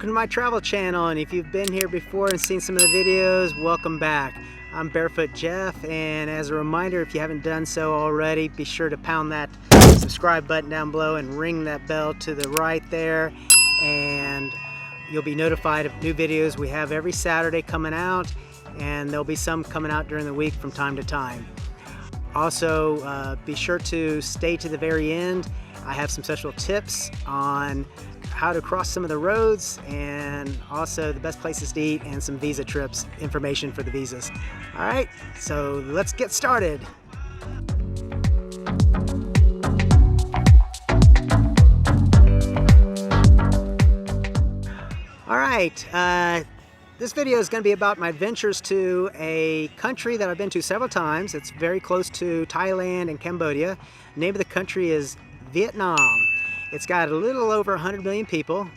Welcome to my travel channel, and if you've been here before and seen some of the videos, welcome back. I'm Barefoot Jeff, and as a reminder, if you haven't done so already, be sure to pound that subscribe button down below and ring that bell to the right there, and you'll be notified of new videos we have every Saturday coming out, and there'll be some coming out during the week from time to time. Also, be sure to stay to the very end. I have some special tips on how to cross some of the roads, and also the best places to eat, and some visa trips information for the visas. All right, so let's get started. All right, this video is going to be about my adventures to a country that I've been to several times. It's very close to Thailand and Cambodia. The name of the country is Vietnam. It's got a little over 100 million people,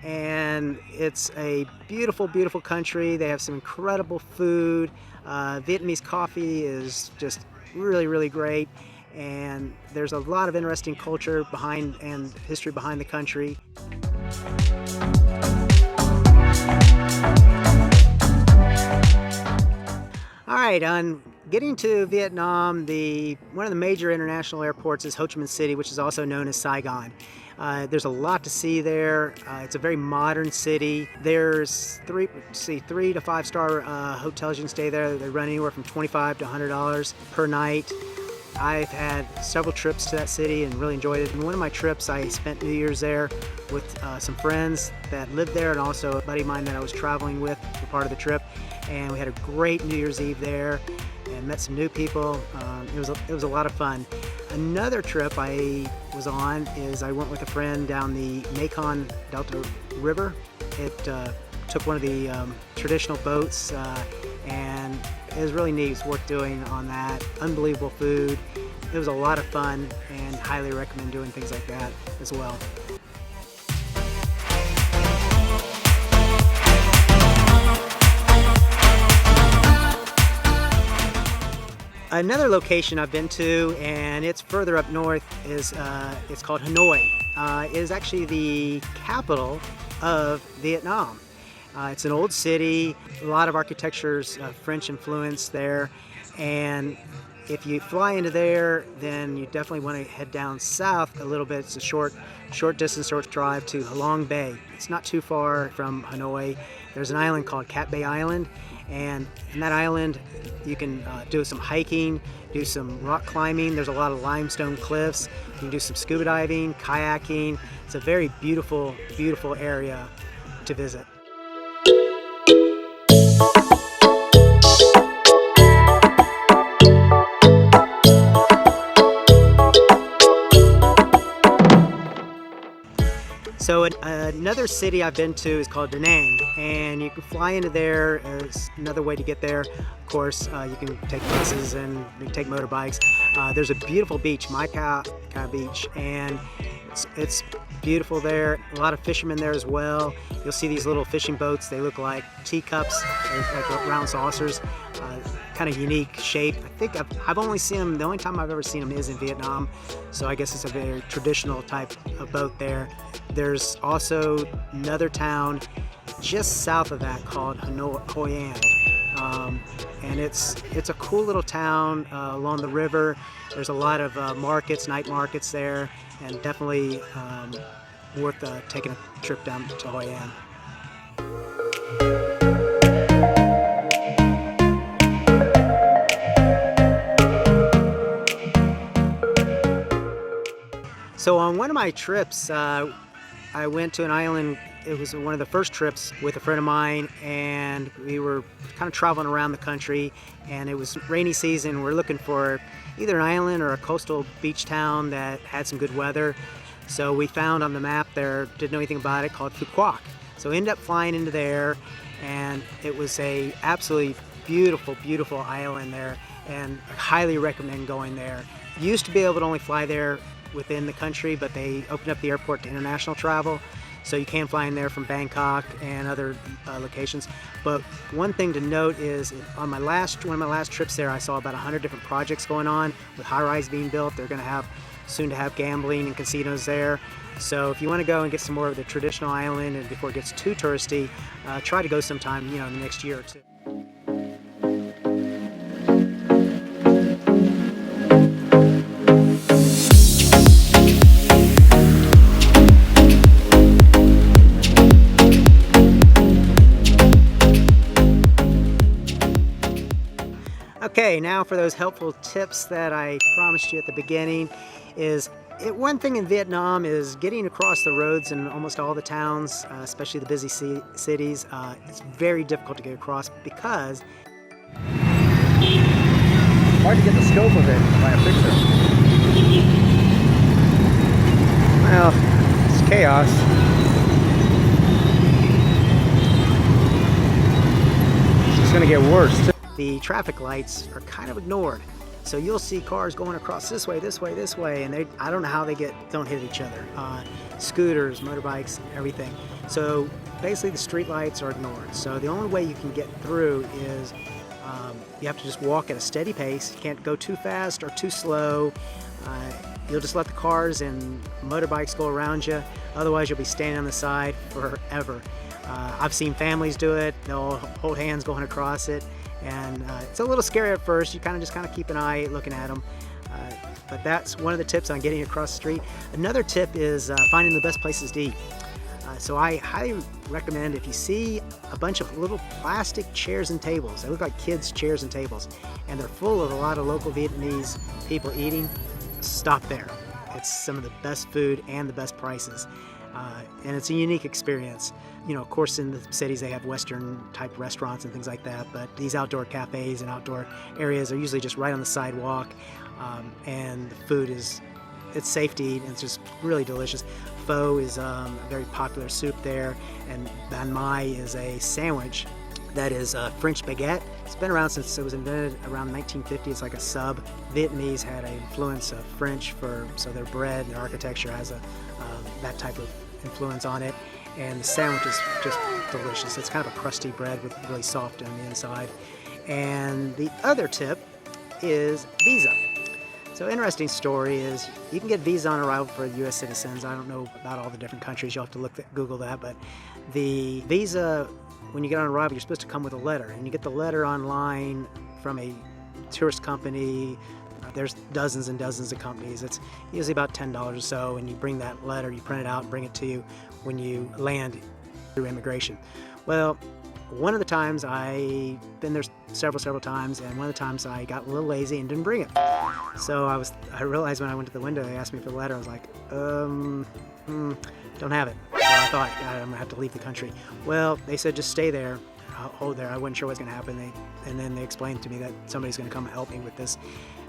and it's a beautiful, beautiful country. They have some incredible food. Vietnamese coffee is just really, really great, and there's a lot of interesting culture behind and history behind the country. All right, on getting to Vietnam, one of the major international airports is Ho Chi Minh City, which is also known as Saigon. There's a lot to see there. It's a very modern city. There's three to 5 star hotels you can stay there. They run anywhere from $25 to $100 per night. I've had several trips to that city and really enjoyed it. In one of my trips, I spent New Year's there with some friends that lived there, and also a buddy of mine that I was traveling with for part of the trip. And we had a great New Year's Eve there and met some new people. It was a lot of fun. Another trip I was on is I went with a friend down the Mekong Delta river. It took one of the traditional boats, and it was really neat. It's worth doing on that. Unbelievable food. It was a lot of fun, and highly recommend doing things like that as well. Another location I've been to, and it's further up north, is it's called Hanoi. It is actually the capital of Vietnam. It's an old city, a lot of architecture's French influence there, and if you fly into there, then you definitely want to head down south a little bit. It's a short drive to Halong Bay. It's not too far from Hanoi. There's an island called Cat Bay Island, and in that island you can do some hiking, do some rock climbing. There's a lot of limestone cliffs. You can do some scuba diving, kayaking. It's a very beautiful, beautiful area to visit. So another city I've been to is called Da Nang, and you can fly into there. It's another way to get there. Of course, you can take buses and you can take motorbikes. There's a beautiful beach, Mai Khao Beach, and it's beautiful there. A lot of fishermen there as well. You'll see these little fishing boats. They look like teacups, like round saucers. Kind of unique shape. I think I've only seen them, the only time I've ever seen them is in Vietnam, so I guess it's a very traditional type of boat there. There's also another town just south of that called Hoi An, and it's a cool little town along the river. There's a lot of markets, night markets there, and definitely worth taking a trip down to Hoi An. So on one of my trips, I went to an island. It was one of the first trips with a friend of mine, and we were kind of traveling around the country, and it was rainy season. We're looking for either an island or a coastal beach town that had some good weather. So we found on the map there, didn't know anything about it, called Phu Quoc. So we ended up flying into there, and it was a absolutely beautiful, beautiful island there, and I highly recommend going there. Used to be able to only fly there within the country, but they opened up the airport to international travel, so you can fly in there from Bangkok and other locations. But one thing to note is on one of my last trips there, I saw about 100 different projects going on with high-rise being built. They're going to have soon to have gambling and casinos there. So if you want to go and get some more of the traditional island and before it gets too touristy, try to go sometime, in the next year or two. Okay, now for those helpful tips that I promised you at the beginning one thing in Vietnam is getting across the roads in almost all the towns, especially the busy cities. It's very difficult to get across because hard to get the scope of it by a picture. Well, it's chaos. It's just gonna get worse. The traffic lights are kind of ignored. So you'll see cars going across this way, and I don't know how they don't hit each other. Scooters, motorbikes, everything. So basically the street lights are ignored. So the only way you can get through is you have to just walk at a steady pace. You can't go too fast or too slow. You'll just let the cars and motorbikes go around you. Otherwise you'll be standing on the side forever. I've seen families do it. They'll hold hands going across it. And it's a little scary at first. You just kind of keep an eye looking at them. But that's one of the tips on getting across the street. Another tip is finding the best places to eat. So I highly recommend, if you see a bunch of little plastic chairs and tables, they look like kids' chairs and tables, and they're full of a lot of local Vietnamese people eating, stop there. It's some of the best food and the best prices. And it's a unique experience. Of course in the cities they have Western type restaurants and things like that, but these outdoor cafes and outdoor areas are usually just right on the sidewalk, and the food it's safe to eat and it's just really delicious. Pho is a very popular soup there, and banh mi is a sandwich that is a French baguette. It's been around since it was invented around 1950. It's like a sub. Vietnamese had an influence of French so their bread and their architecture has that type of influence on it. And the sandwich is just delicious. It's kind of a crusty bread with really soft on the inside. And the other tip is visa. So interesting story is you can get visa on arrival for U.S. citizens. I don't know about all the different countries. You'll have to Google that. But the visa, when you get on arrival, you're supposed to come with a letter. And you get the letter online from a tourist company. There's dozens and dozens of companies. It's usually about $10 or so, and you bring that letter, you print it out and bring it to you when you land through immigration. Well, one of the times I've been there several times, and one of the times I got a little lazy and didn't bring it. So I realized when I went to the window, they asked me for the letter. I was like, don't have it. So I thought, God, I'm gonna have to leave the country. Well, they said just stay there. Hold there. I wasn't sure what was going to happen. And then they explained to me that somebody's going to come help me with this.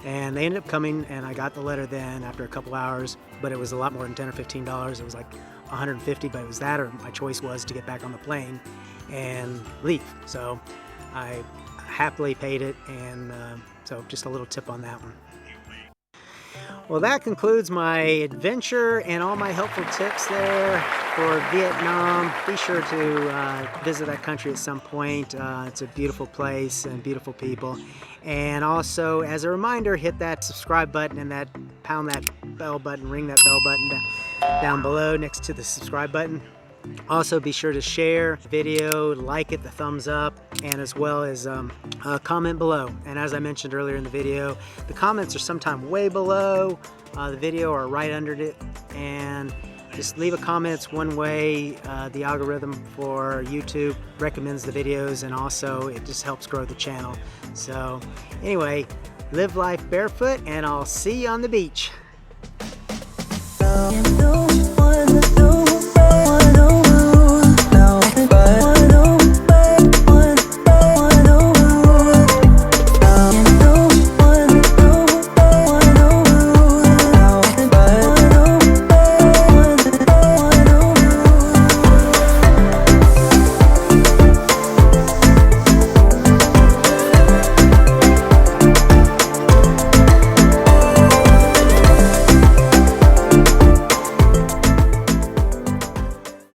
And they ended up coming, and I got the letter then after a couple hours, but it was a lot more than $10 or $15. It was like $150, but it was that or my choice was to get back on the plane and leave. So I happily paid it, and so just a little tip on that one. Well, that concludes my adventure and all my helpful tips there for Vietnam. Be sure to visit that country at some point. It's a beautiful place and beautiful people. And also, as a reminder, hit that subscribe button and pound that bell button, ring that bell button down below next to the subscribe button. Also, be sure to share the video, like it, the thumbs up, and as well as comment below. And as I mentioned earlier in the video, the comments are sometimes way below the video or right under it. And just leave a comment. It's one way the algorithm for YouTube recommends the videos, and also it just helps grow the channel. So anyway, live life barefoot, and I'll see you on the beach.